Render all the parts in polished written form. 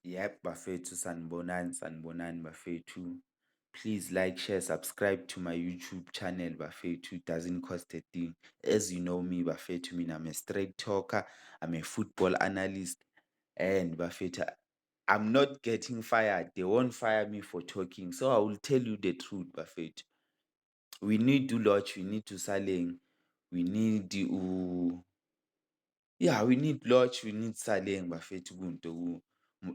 Yep, bafethu sanibonani, sanibonani bafethu. Please like, share, subscribe to my YouTube channel bafethu. It doesn't cost a thing. As you know me bafethu, mina I'm a straight talker. I'm a football analyst. And bafethu, I'm not getting fired. They won't fire me for talking. So I will tell you the truth bafethu. We need to Lodge, we need to Saleng, we need yeah, we need Lodge, we need Saleng bafethu kunto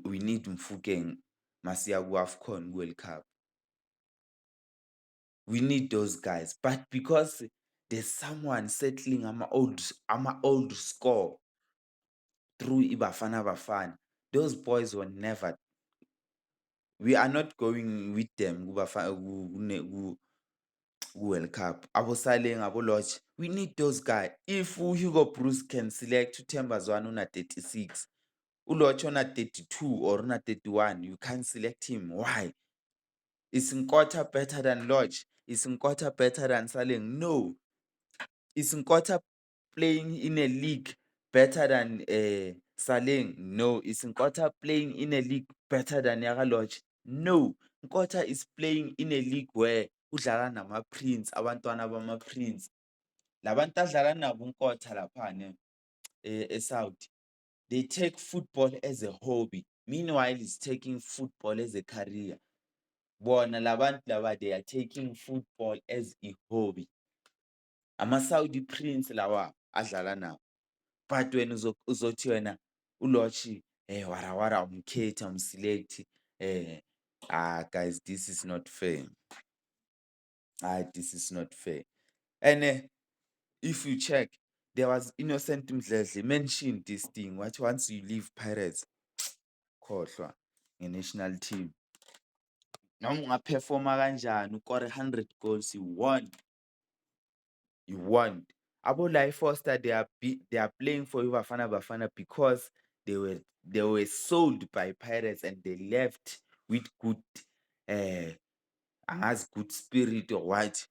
we need Mfukeng masiya ku-AFCON World Cup. We need those guys. But because there's someone settling old score through Ibafana Bafana, those boys were never. We are not going with them World Cup. Abo Saleng, Abo Lodge. We need those guys. If Hugo Bruce can select Themba Zwane una 36, uLodge una 32 or una 31, you can't select him. Why? Is Nkotha better than Lodge? Is Nkotha better than Saleng? No. Is Nkotha playing in a league better than Saleng? No. Is Nkotha playing in a league better than Yaka Lodge? No. Nkotha is playing in a league where udlala nama-Prince, abantwana bama-Prince. Labantu adlala nabo uNkotha laphana eSaudi. They take football as a hobby. Meanwhile, he's taking football as a career. Bona labantu laba, they are taking football as a hobby. Ama-Saudi Prince lawa adlala nawo. But wena uzothi wena uLotchy wara umkhetha umselect guys, this is not fair. This is not fair. And if you check, there was Innocent Mdledle mentioned this thing. What once you leave Pirates, khohlwa nge-national team. Noma ungaphefoma kanjani, ukore 100 goals, you won. You won. Abo Life Foster, they are playing for Bafana Bafana because they were sold by Pirates and they left with good angazi good spirit or what.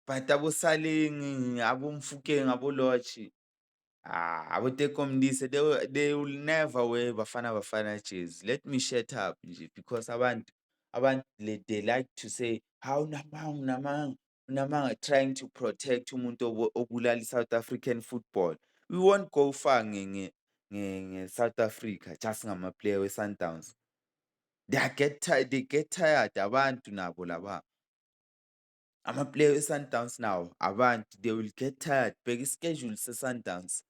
But abo Saleng, abo Mfukeng, abo Lotchy, abo Teko Mdise, they will never wear Bafana Bafana jersey. Let me shut up nje, because abantu they like to say how Namang trying to protect umuntu obulala South African football. We won't go far South Africa just ngama-player we-Sundowns. They get tired abantu nabo laba. Ama-player we-Sundowns now abantu, they will get tired. Bheka ischedule se-Sundowns.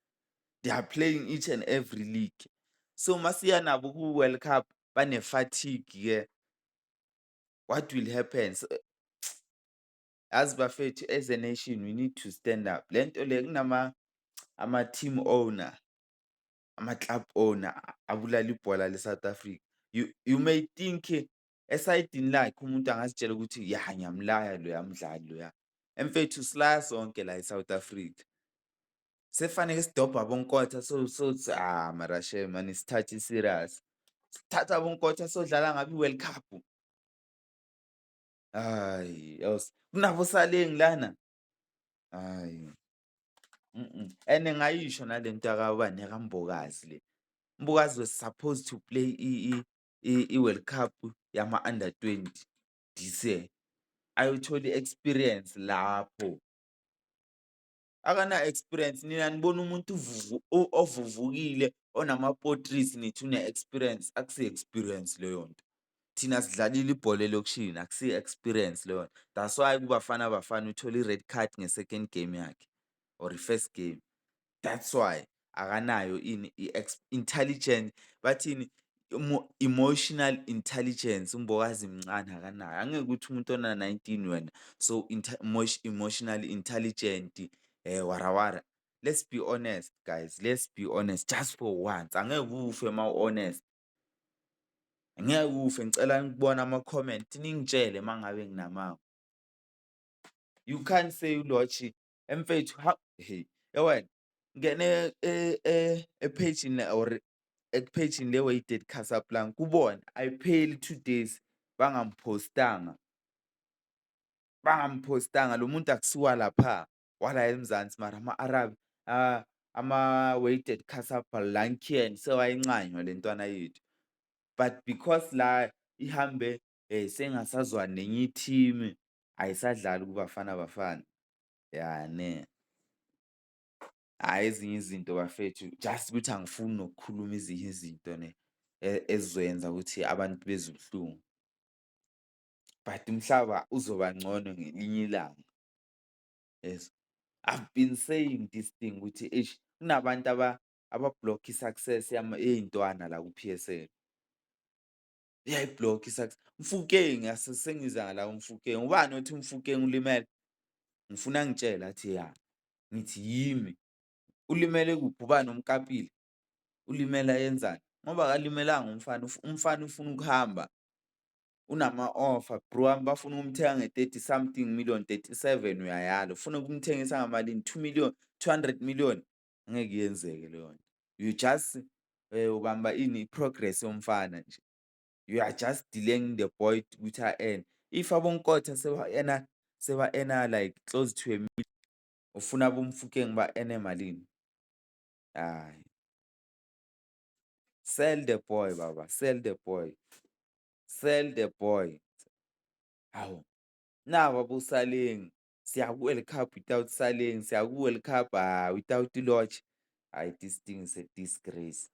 They are playing each and every league. So masiya nabo ku-World Cup bane-fatigue what will happen? So, as bafethu, as a nation, we need to stand up. Le nto le ama-team owner, ama-club owner abulala ibhola le-South Africa. You may think esayidini lakhe umuntu angazitshela ukuthi ya ngiyamlaya loya mdlali loya. Mfethu silaya sonke la e-South Africa. Sekufanele sidobhe aboNkotha mara shame man, sithathe serious. Sithathe aboNkotha sodlala ngabo i-World Cup. Hayi yos, kunabo Saleng lana. Hayi. And ngayisho nalento yakabani yakambokazi le. Mbokazi was supposed to play i-World Cup yama-under 20 this year. Ayothola i-experience lapho. Akana-experience, nina nibona umuntu ovuvukile onama-potries nithi une-experience. Akusi-experience leyo nto. Thina sidlalile ibhola elokishini, akusi-experience leyo nto. That's why kuBafana Bafana uthola i-red card nge-second game yakhe or i-first game. That's why akanayo ini intelligent, bathini emotional intelligence uMbokazi mncane akanayo. Angeke ukuthi umuntu ona-19 wena so emotionally intelligent warawara. Let's be honest guys, let's be honest just for once. Angeke ufe ma-honest. Angeke ufe, ngicela ngikubona ama-comment ningitshele mangabe nginamanga. You can't say uLotchy mfethu hey yewena ngene epagini or epagini le-Wydad Casablanca kubona ayipheli 2 days bangamphostanga. Lo muntu akusiwa lapha wala eMzansi mara ama-Arab ama-Wydad Casablancain sewayincanywa le ntwana yethu. but because la ihambe, sengasazwani nenye i-team, ayisadlali kuBafana Bafana. Ya ne. Hhayi ezinye izinto bafethu just ukuthi angifuni nokukhuluma ezinye izinto ne ezizoyenza ukuthi abantu bezwe ubuhlungu, but umhlaba uzoba ngcono ngelinye ilanga. Yes. I've been saying this thing ukuthi eish kunabantu aba-block-a i-success yey'ntwana la ku-P_S_L. Iyayibhlokha Mofokeng sengiza ngala uMofokeng. Ubani othi uMofokeng ulimele? Ngifuna angitshele athi ya. Ngithi yimi. Ulimele kuphi? Ubani umkapile? Ulimele ayenzani? Ngoba akalimelanga umfana, umfana ufuna ukuhamba, unama-offer bro wami bafuna ukumthenga nge-30 something million, 37 uyayala. Ufuna ukumthengisa ngamalini? 200 million? Angeke iyenzeke leyo nto. You just ubamba ini? I-progress yomfana nje. You are just delaying the boy ukuthi a-earn. If abonkotha seba-earna like close to a million, ufuna aboMofokeng ba-earne malini? Hayi. Sell the boy baba, sell the boy, sell the boy. Hawu, naba aboSaleng, siya ku-World Cup without Saleng, siya ku-World Cup without Lorch. Hayi, this thing is a disgrace.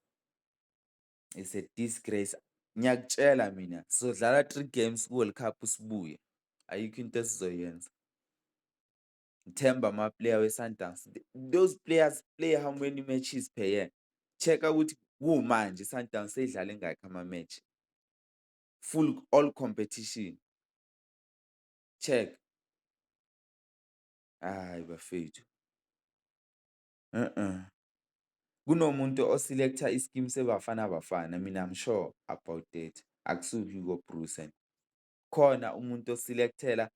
It's a disgrace. Ngiyakutshela mina sizodlala 3 games ku-World Cup sibuye. Ayikho into esizoyenza. Ngithemba ama-player we-Sundowns. Those players play how many matches per year? Check-a ukuthi kumanje i-Sundowns seyidlale ngakhi ama-match. Full all competition. Check. Hayi bafethu. Kunomuntu o-selector i-scheme seBafana Bafana, mina I'm sure about that. Akusu-Hugo Broos. Khona umuntu o-select-ela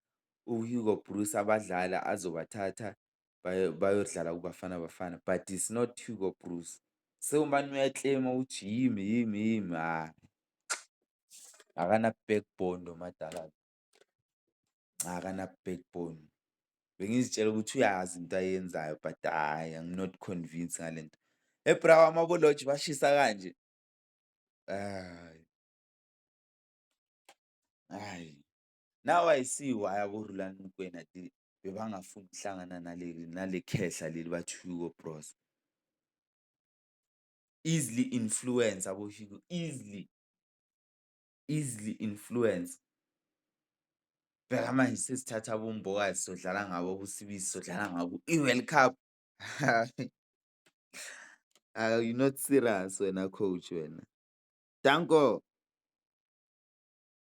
u-Hugo Broos abadlali azobathatha bayodlala kuBafana Bafana, but it's not Hugo Broos. Sewumane uya-claim-a ukuthi yimi, hhayi. Akana-backbone lo madala. Akana-backbone. Bengizitshela ukuthi uyazi into ayenzayo but hhayi, I'm not convinced ngale nto. Bra wami abo-Lorch bashisa kanje. Hhayi. Now I see why aboRhulani Mokwena bebangafuni ukuhlangana nale khehla leli bathi Hugo Bros. Easily influence abo-Hugo, easily influence. Bheka manje sesithatha aboMbokazi sodlala ngabo, aboSibisi sodlala ngabo i-World Cup. You not serious wena coach wena. Danko.